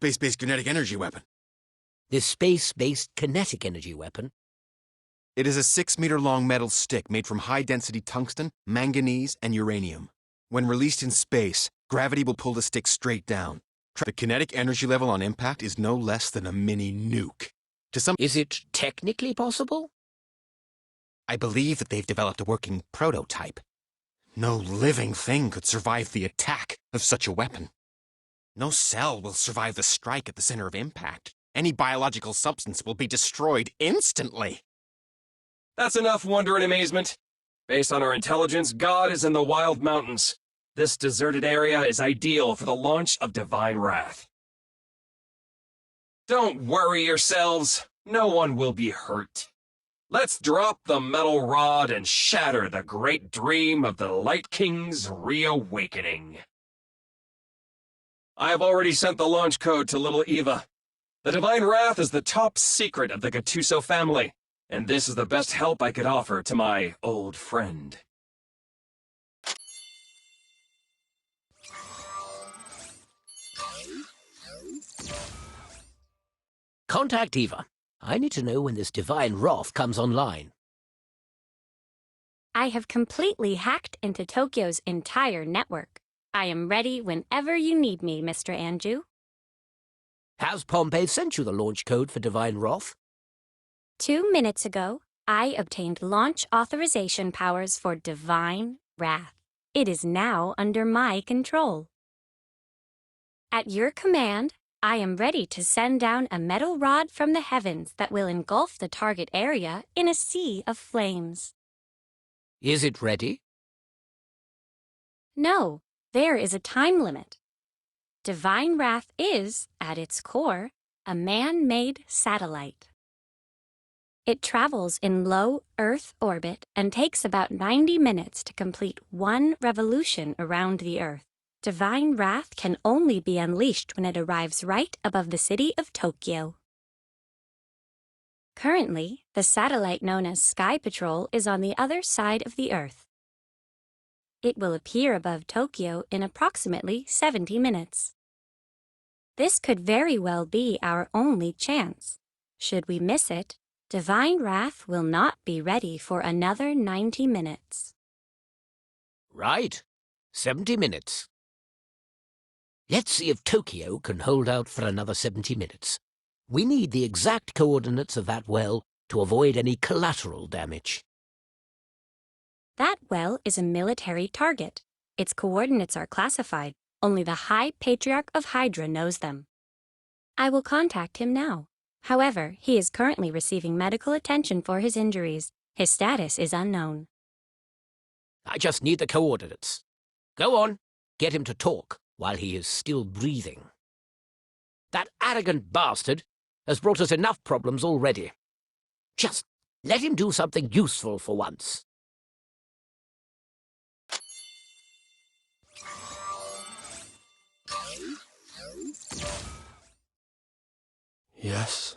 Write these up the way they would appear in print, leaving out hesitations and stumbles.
space-based kinetic energy weapon. This space-based kinetic energy weapon? It is a 6-meter-long metal stick made from high-density tungsten, manganese, and uranium. When released in space, gravity will pull the stick straight down. The kinetic energy level on impact is no less than a mini nuke. Is it technically possible? I believe that they've developed a working prototype. No living thing could survive the attack of such a weapon. No cell will survive the strike at the center of impact. Any biological substance will be destroyed instantly. That's enough wonder and amazement. Based on our intelligence, God is in the Wild Mountains. This deserted area is ideal for the launch of Divine Wrath. Don't worry yourselves. No one will be hurt. Let's drop the metal rod and shatter the great dream of the Light King's reawakening. I have already sent the launch code to Little Eva. The Divine Wrath is the top secret of the Gattuso family, and this is the best help I could offer to my old friend. Contact Eva. I need to know when this Divine Wrath comes online. I have completely hacked into Tokyo's entire network. I am ready whenever you need me, Mr. Anju. Has Pompey sent you the launch code for Divine Wrath? 2 minutes ago, I obtained launch authorization powers for Divine Wrath. It is now under my control. At your command, I am ready to send down a metal rod from the heavens that will engulf the target area in a sea of flames. Is it ready? No, there is a time limit. Divine Wrath is, at its core, a man-made satellite. It travels in low Earth orbit and takes about 90 minutes to complete 1 revolution around the Earth. Divine Wrath can only be unleashed when it arrives right above the city of Tokyo. Currently, the satellite known as Sky Patrol is on the other side of the Earth. It will appear above Tokyo in approximately 70 minutes. This could very well be our only chance. Should we miss it, Divine Wrath will not be ready for another 90 minutes. Right. 70 minutes. Let's see if Tokyo can hold out for another 70 minutes. We need the exact coordinates of that well to avoid any collateral damage. That well is a military target. Its coordinates are classified. Only the High Patriarch of Hydra knows them. I will contact him now. However, he is currently receiving medical attention for his injuries. His status is unknown. I just need the coordinates. Go on, get him to talk while he is still breathing. That arrogant bastard has brought us enough problems already. Just let him do something useful for once. Yes,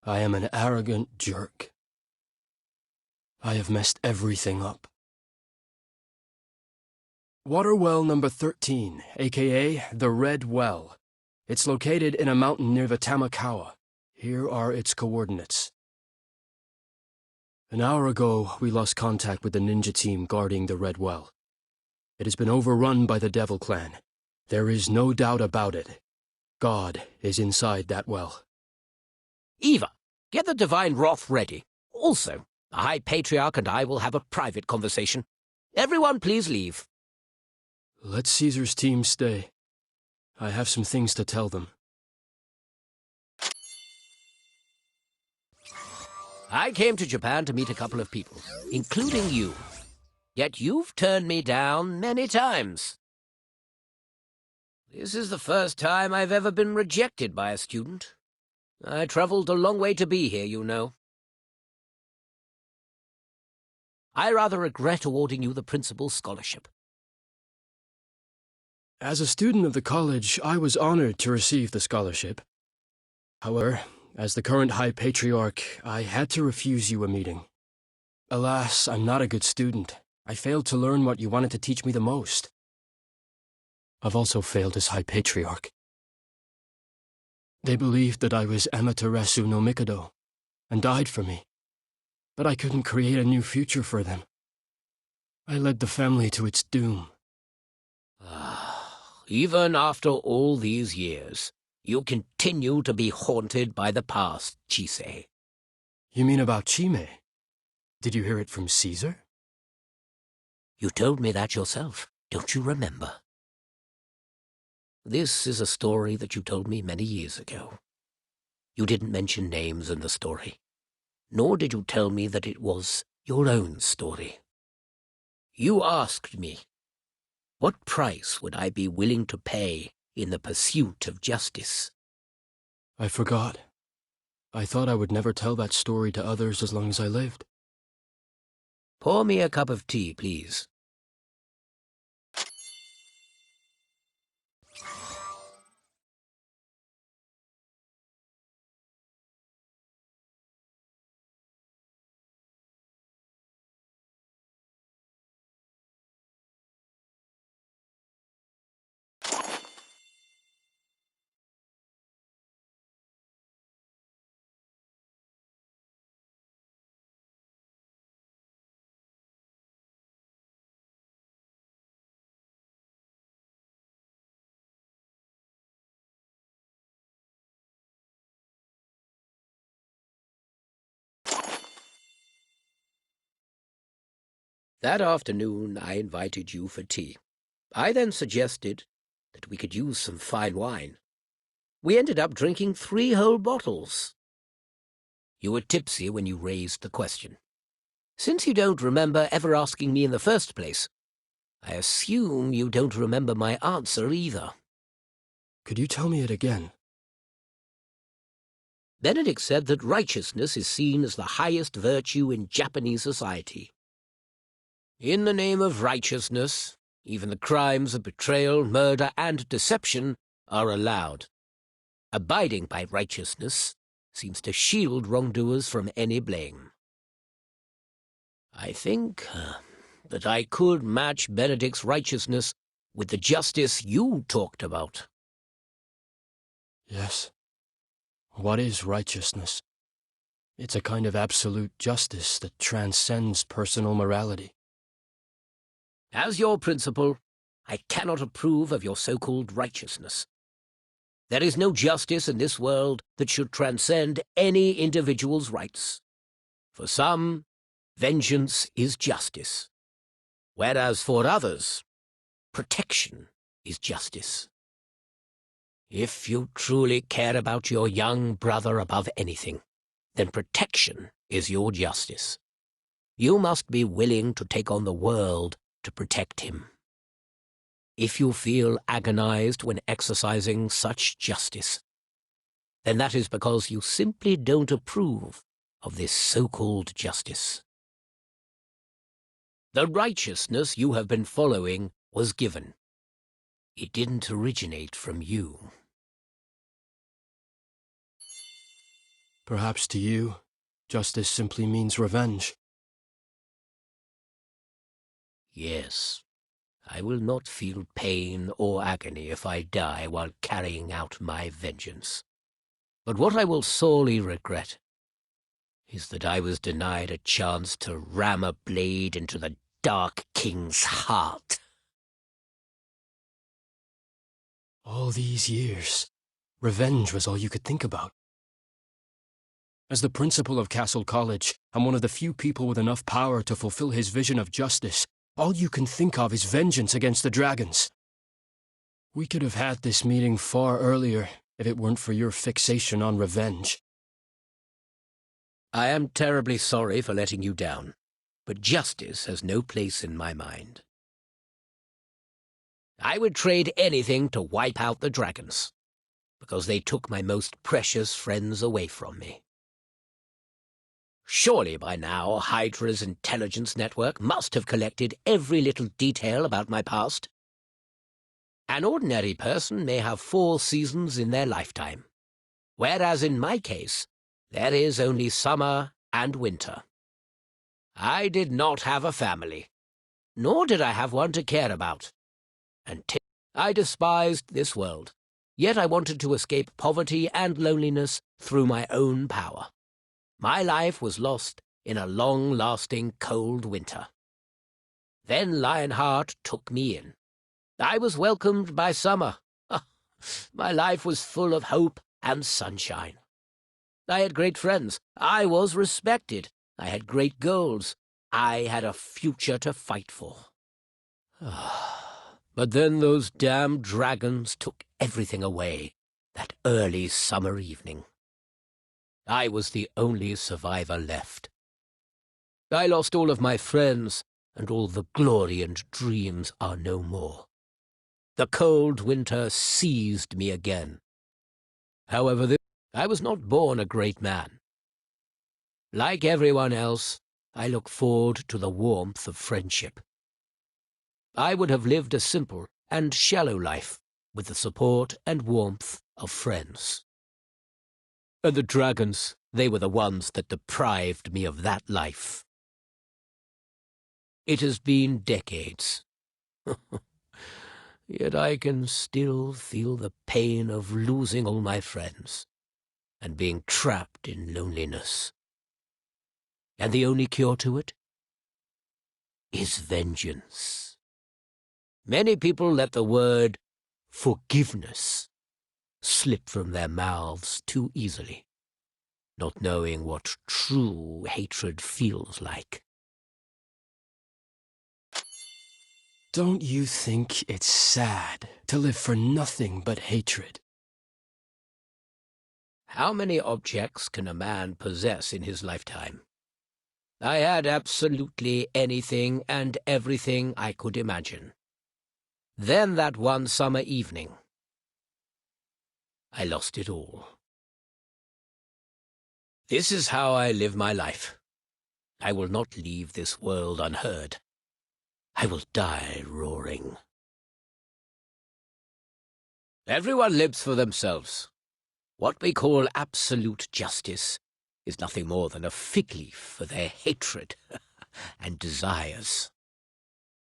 I am an arrogant jerk. I have messed everything up. Water well number 13, aka the Red Well. It's located in a mountain near the Tamakawa. Here are its coordinates. An hour ago, we lost contact with the ninja team guarding the Red Well. It has been overrun by the Devil Clan. There is no doubt about it. God is inside that well. Eva, get the Divine Wrath ready. Also, the High Patriarch and I will have a private conversation. Everyone please leave. Let Caesar's team stay. I have some things to tell them. I came to Japan to meet a couple of people, including you. Yet you've turned me down many times. This is the first time I've ever been rejected by a student. I traveled a long way to be here, you know. I rather regret awarding you the principal's scholarship. As a student of the college, I was honored to receive the scholarship. However, as the current High Patriarch, I had to refuse you a meeting. Alas, I'm not a good student. I failed to learn what you wanted to teach me the most. I've also failed as High Patriarch. They believed that I was Amaterasu no Mikado, and died for me. But I couldn't create a new future for them. I led the family to its doom. Even after all these years, you continue to be haunted by the past, Chisei. You mean about Chime? Did you hear it from Caesar? You told me that yourself, don't you remember? This is a story that you told me many years ago. You didn't mention names in the story, nor did you tell me that it was your own story. You asked me, what price would I be willing to pay in the pursuit of justice? I forgot. I thought I would never tell that story to others as long as I lived. Pour me a cup of tea, please. That afternoon, I invited you for tea. I then suggested that we could use some fine wine. We ended up drinking 3 whole bottles. You were tipsy when you raised the question. Since you don't remember ever asking me in the first place, I assume you don't remember my answer either. Could you tell me it again? Benedict said that righteousness is seen as the highest virtue in Japanese society. In the name of righteousness, even the crimes of betrayal, murder, and deception are allowed. Abiding by righteousness seems to shield wrongdoers from any blame. I think that I could match Benedict's righteousness with the justice you talked about. Yes. What is righteousness? It's a kind of absolute justice that transcends personal morality. As your principal, I cannot approve of your so-called righteousness. There is no justice in this world that should transcend any individual's rights. For some, vengeance is justice, whereas for others, protection is justice. If you truly care about your young brother above anything, then protection is your justice. You must be willing to take on the world to protect him. If you feel agonized when exercising such justice, then that is because you simply don't approve of this so-called justice. The righteousness you have been following was given. It didn't originate from you. Perhaps to you, justice simply means revenge. Yes, I will not feel pain or agony if I die while carrying out my vengeance. But what I will sorely regret is that I was denied a chance to ram a blade into the Dark King's heart. All these years, revenge was all you could think about. As the principal of Castle College, and one of the few people with enough power to fulfill his vision of justice, all you can think of is vengeance against the dragons. We could have had this meeting far earlier if it weren't for your fixation on revenge. I am terribly sorry for letting you down, but justice has no place in my mind. I would trade anything to wipe out the dragons, because they took my most precious friends away from me. Surely by now Hydra's intelligence network must have collected every little detail about my past. An ordinary person may have 4 seasons in their lifetime, whereas in my case, there is only summer and winter. I did not have a family, nor did I have one to care about, until I despised this world Yet I wanted to escape poverty and loneliness through my own power. My life was lost in a long-lasting cold winter. Then Lionheart took me in. I was welcomed by summer. My life was full of hope and sunshine. I had great friends. I was respected. I had great goals. I had a future to fight for. But then those damn dragons took everything away that early summer evening. I was the only survivor left. I lost all of my friends, and all the glory and dreams are no more. The cold winter seized me again. However, I was not born a great man. Like everyone else, I look forward to the warmth of friendship. I would have lived a simple and shallow life with the support and warmth of friends. And the dragons, they were the ones that deprived me of that life. It has been decades. Yet I can still feel the pain of losing all my friends and being trapped in loneliness. And the only cure to it is vengeance. Many people let the word forgiveness slip from their mouths too easily, not knowing what true hatred feels like. Don't you think it's sad to live for nothing but hatred? How many objects can a man possess in his lifetime? I had absolutely anything and everything I could imagine. Then that one summer evening, I lost it all. This is how I live my life. I will not leave this world unheard. I will die roaring. Everyone lives for themselves. What we call absolute justice is nothing more than a fig leaf for their hatred and desires.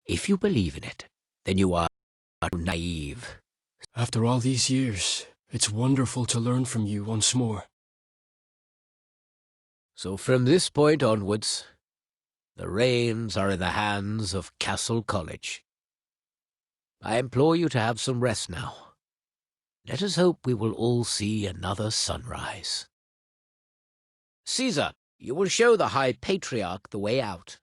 If you believe in it, then you are naive. After all these years, it's wonderful to learn from you once more. So from this point onwards, the reins are in the hands of Castle College. I implore you to have some rest now. Let us hope we will all see another sunrise. Caesar, you will show the High Patriarch the way out.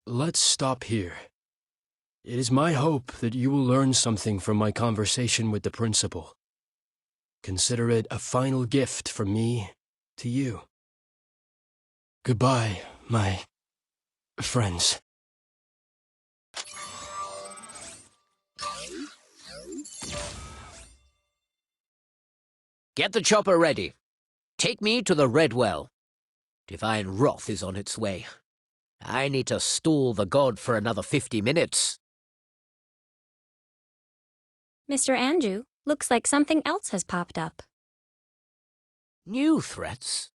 Let's stop here. It is my hope that you will learn something from my conversation with the principal. Consider it a final gift from me to you. Goodbye, my friends. Get the chopper ready. Take me to the Red Well. Divine wrath is on its way. I need to stall the god for another 50 minutes. Mr. Andrew, looks like something else has popped up. New threats?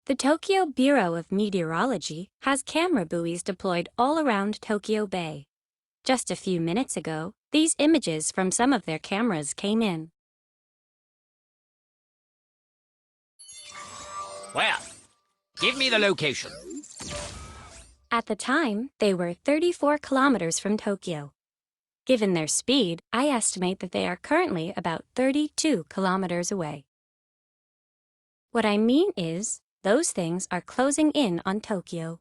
The Tokyo Bureau of Meteorology has camera buoys deployed all around Tokyo Bay. Just a few minutes ago, these images from some of their cameras came in. Well, give me the location. At the time, they were 34 kilometers from Tokyo. Given their speed, I estimate that they are currently about 32 kilometers away. What I mean is, those things are closing in on Tokyo.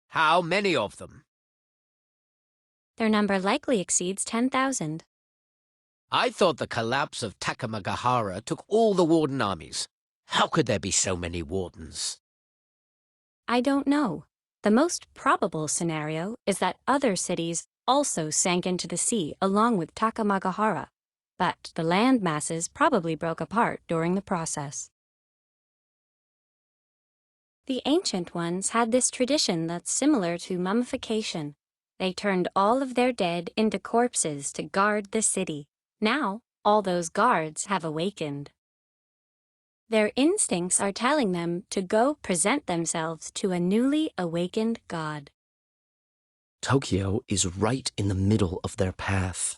How many of them? Their number likely exceeds 10,000. I thought the collapse of Takamagahara took all the warden armies. How could there be so many wardens? I don't know. The most probable scenario is that other cities also sank into the sea along with Takamagahara, but the land masses probably broke apart during the process. The ancient ones had this tradition that's similar to mummification. They turned all of their dead into corpses to guard the city. Now, all those guards have awakened. Their instincts are telling them to go present themselves to a newly awakened god. Tokyo is right in the middle of their path.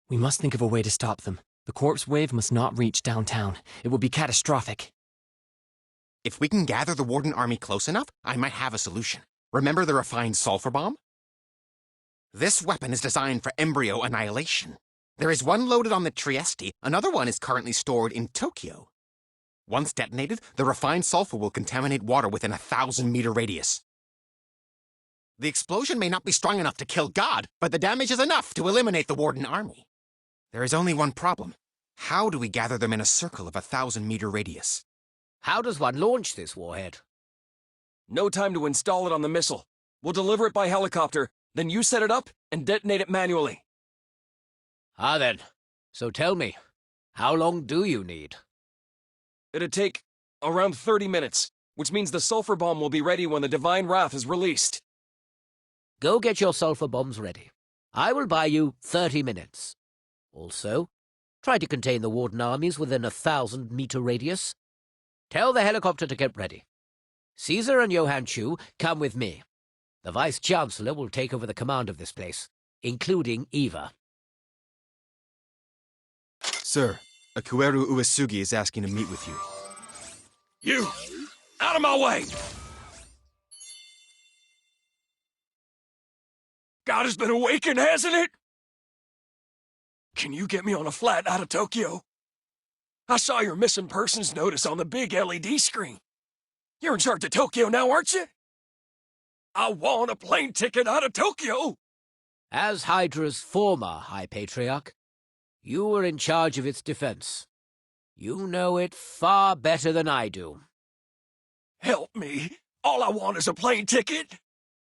We must think of a way to stop them. The corpse wave must not reach downtown. It will be catastrophic. If we can gather the Warden army close enough, I might have a solution. Remember the refined sulfur bomb? This weapon is designed for embryo annihilation. There is one loaded on the Trieste, another one is currently stored in Tokyo. Once detonated, the refined sulfur will contaminate water within a 1,000-meter radius. The explosion may not be strong enough to kill God, but the damage is enough to eliminate the Warden army. There is only one problem. How do we gather them in a circle of a 1,000-meter radius? How does one launch this warhead? No time to install it on the missile. We'll deliver it by helicopter, then you set it up and detonate it manually. Ah then, so tell me, how long do you need? It'd take around 30 minutes, which means the sulfur bomb will be ready when the Divine Wrath is released. Go get your sulfur bombs ready. I will buy you 30 minutes. Also, try to contain the Warden armies within a 1,000-meter radius. Tell the helicopter to get ready. Caesar and Johann Chu, come with me. The Vice-Chancellor will take over the command of this place, including Eva. Sir, Akueru Uesugi is asking to meet with you. You! Out of my way! God has been awakened, hasn't it? Can you get me on a flight out of Tokyo? I saw your missing persons notice on the big LED screen. You're in charge of Tokyo now, aren't you? I want a plane ticket out of Tokyo! As Hydra's former High Patriarch, you were in charge of its defense. You know it far better than I do. Help me. All I want is a plane ticket.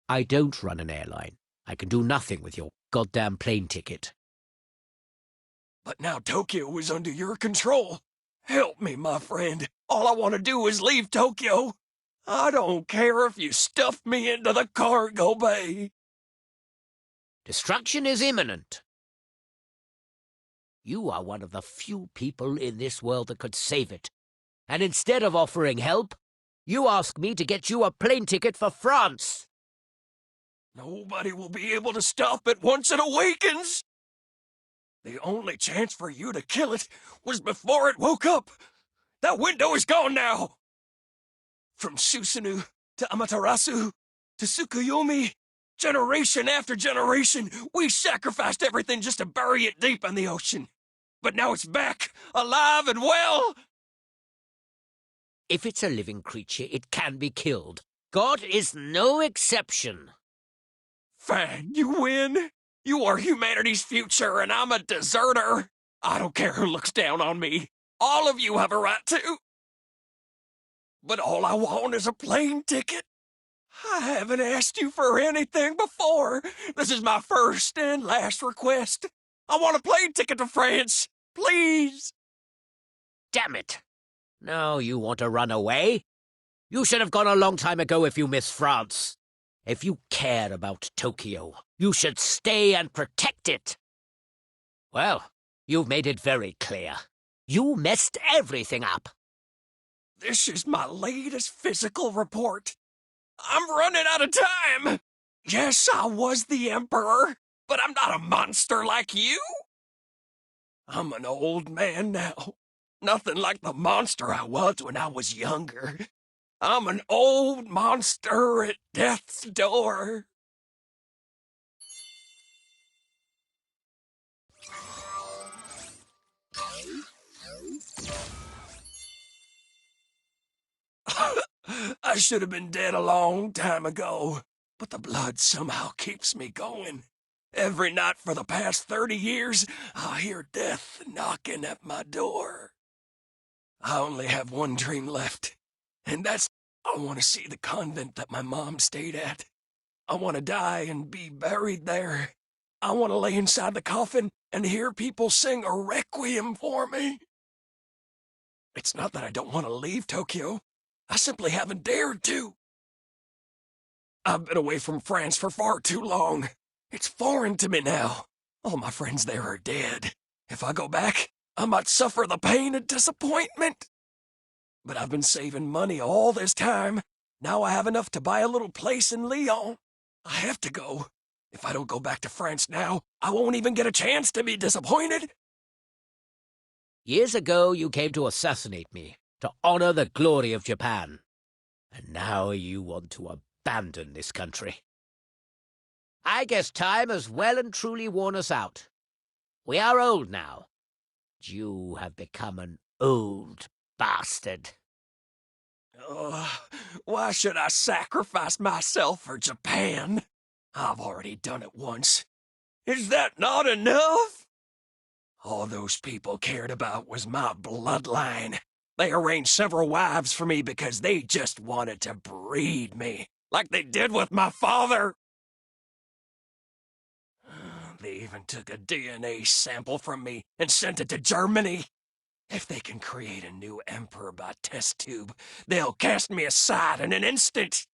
I don't run an airline. I can do nothing with your goddamn plane ticket. But now Tokyo is under your control. Help me, my friend. All I want to do is leave Tokyo. I don't care if you stuff me into the cargo bay. Destruction is imminent. You are one of the few people in this world that could save it. And instead of offering help, you ask me to get you a plane ticket for France. Nobody will be able to stop it once it awakens. The only chance for you to kill it was before it woke up. That window is gone now. From Susanoo to Amaterasu to Tsukuyomi, generation after generation, we sacrificed everything just to bury it deep in the ocean. But now it's back, alive and well. If it's a living creature, it can be killed. God is no exception. Fine, you win. You are humanity's future, and I'm a deserter. I don't care who looks down on me. All of you have a right to. But all I want is a plane ticket. I haven't asked you for anything before. This is my first and last request. I want a plane ticket to France. Please. Damn it. Now you want to run away? You should have gone a long time ago if you miss France. If you care about Tokyo, you should stay and protect it. Well, you've made it very clear. You messed everything up. This is my latest physical report. I'm running out of time. Yes, I was the Emperor, but I'm not a monster like you. I'm an old man now. Nothing like the monster I was when I was younger. I'm an old monster at death's door. I should have been dead a long time ago, but the blood somehow keeps me going. Every night for the past 30 years, I hear death knocking at my door. I only have one dream left, and that's I want to see the convent that my mom stayed at. I want to die and be buried there. I want to lay inside the coffin and hear people sing a requiem for me. It's not that I don't want to leave Tokyo. I simply haven't dared to. I've been away from France for far too long. It's foreign to me now. All my friends there are dead. If I go back, I might suffer the pain and disappointment. But I've been saving money all this time. Now I have enough to buy a little place in Lyon. I have to go. If I don't go back to France now, I won't even get a chance to be disappointed. Years ago, you came to assassinate me, to honor the glory of Japan. And now you want to abandon this country. I guess time has well and truly worn us out. We are old now. You have become an old bastard. Why should I sacrifice myself for Japan? I've already done it once. Is that not enough? All those people cared about was my bloodline. They arranged several wives for me because they just wanted to breed me, like they did with my father. They even took a DNA sample from me and sent it to Germany. If they can create a new emperor by test tube, they'll cast me aside in an instant.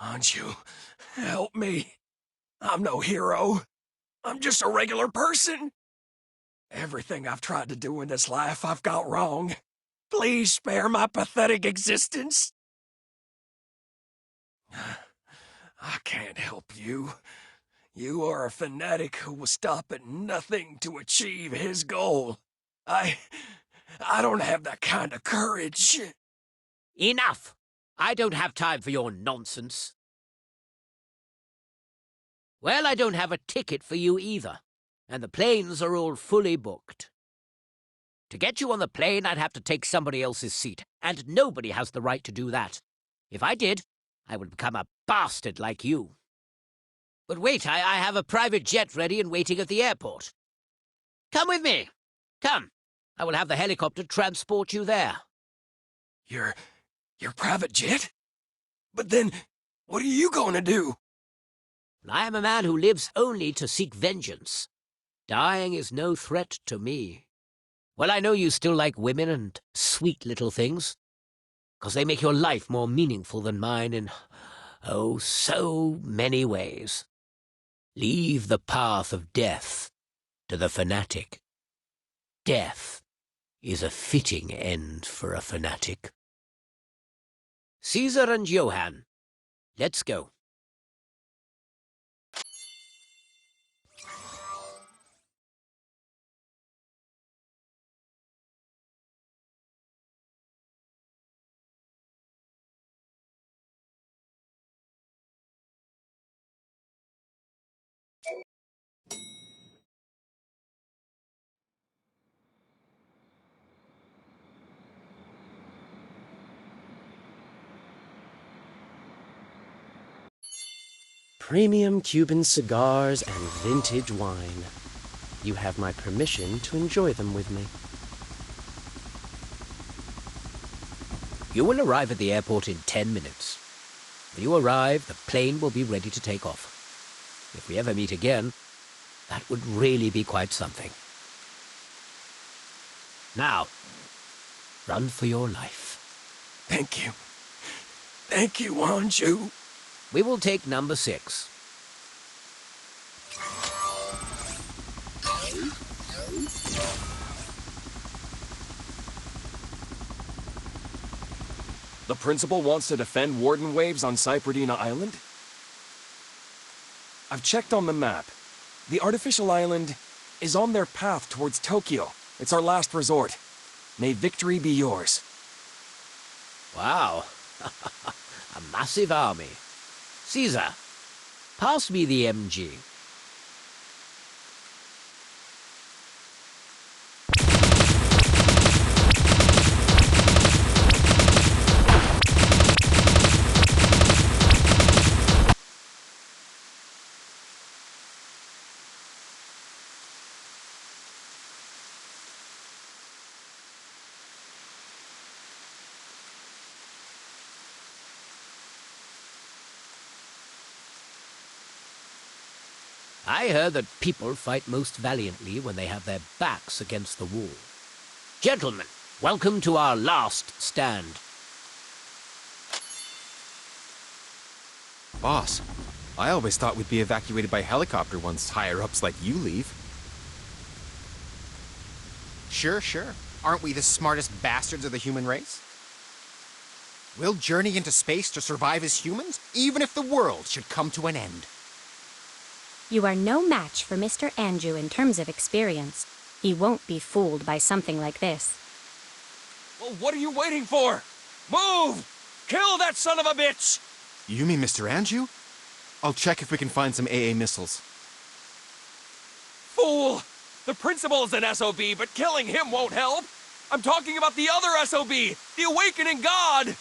Anju, help me. I'm no hero. I'm just a regular person. Everything I've tried to do in this life I've got wrong. Please spare my pathetic existence. I can't help you. You are a fanatic who will stop at nothing to achieve his goal. I don't have that kind of courage. Enough! I don't have time for your nonsense. Well, I don't have a ticket for you either, and the planes are all fully booked. To get you on the plane, I'd have to take somebody else's seat, and nobody has the right to do that. If I did, I would become a bastard like you. But wait, I have a private jet ready and waiting at the airport. Come with me. Come. I will have the helicopter transport you there. Your private jet? But then, what are you going to do? I am a man who lives only to seek vengeance. Dying is no threat to me. Well, I know you still like women and sweet little things, 'cause they make your life more meaningful than mine in, oh, so many ways. Leave the path of death to the fanatic. Death is a fitting end for a fanatic. Caesar and Johann, let's go. Premium Cuban cigars and vintage wine. You have my permission to enjoy them with me. You will arrive at the airport in 10 minutes. When you arrive, the plane will be ready to take off. If we ever meet again, that would really be quite something. Now, run for your life. Thank you. Thank you, Anju. We will take number 6. The principal wants to defend Warden Waves on Cypradina Island? I've checked on the map. The artificial island is on their path towards Tokyo. It's our last resort. May victory be yours. Wow. A massive army. Caesar, Pass me the MG. I heard that people fight most valiantly when they have their backs against the wall. Gentlemen, welcome to our last stand. Boss, I always thought we'd be evacuated by helicopter once higher-ups like you leave. Sure, sure. Aren't we the smartest bastards of the human race? We'll journey into space to survive as humans, even if the world should come to an end. You are no match for Mr. Andrew in terms of experience. He won't be fooled by something like this. Well, what are you waiting for? Move! Kill that son of a bitch! You mean Mr. Andrew? I'll check if we can find some AA missiles. Fool! The principal is an SOB, but killing him won't help. I'm talking about the other SOB, the Awakening God!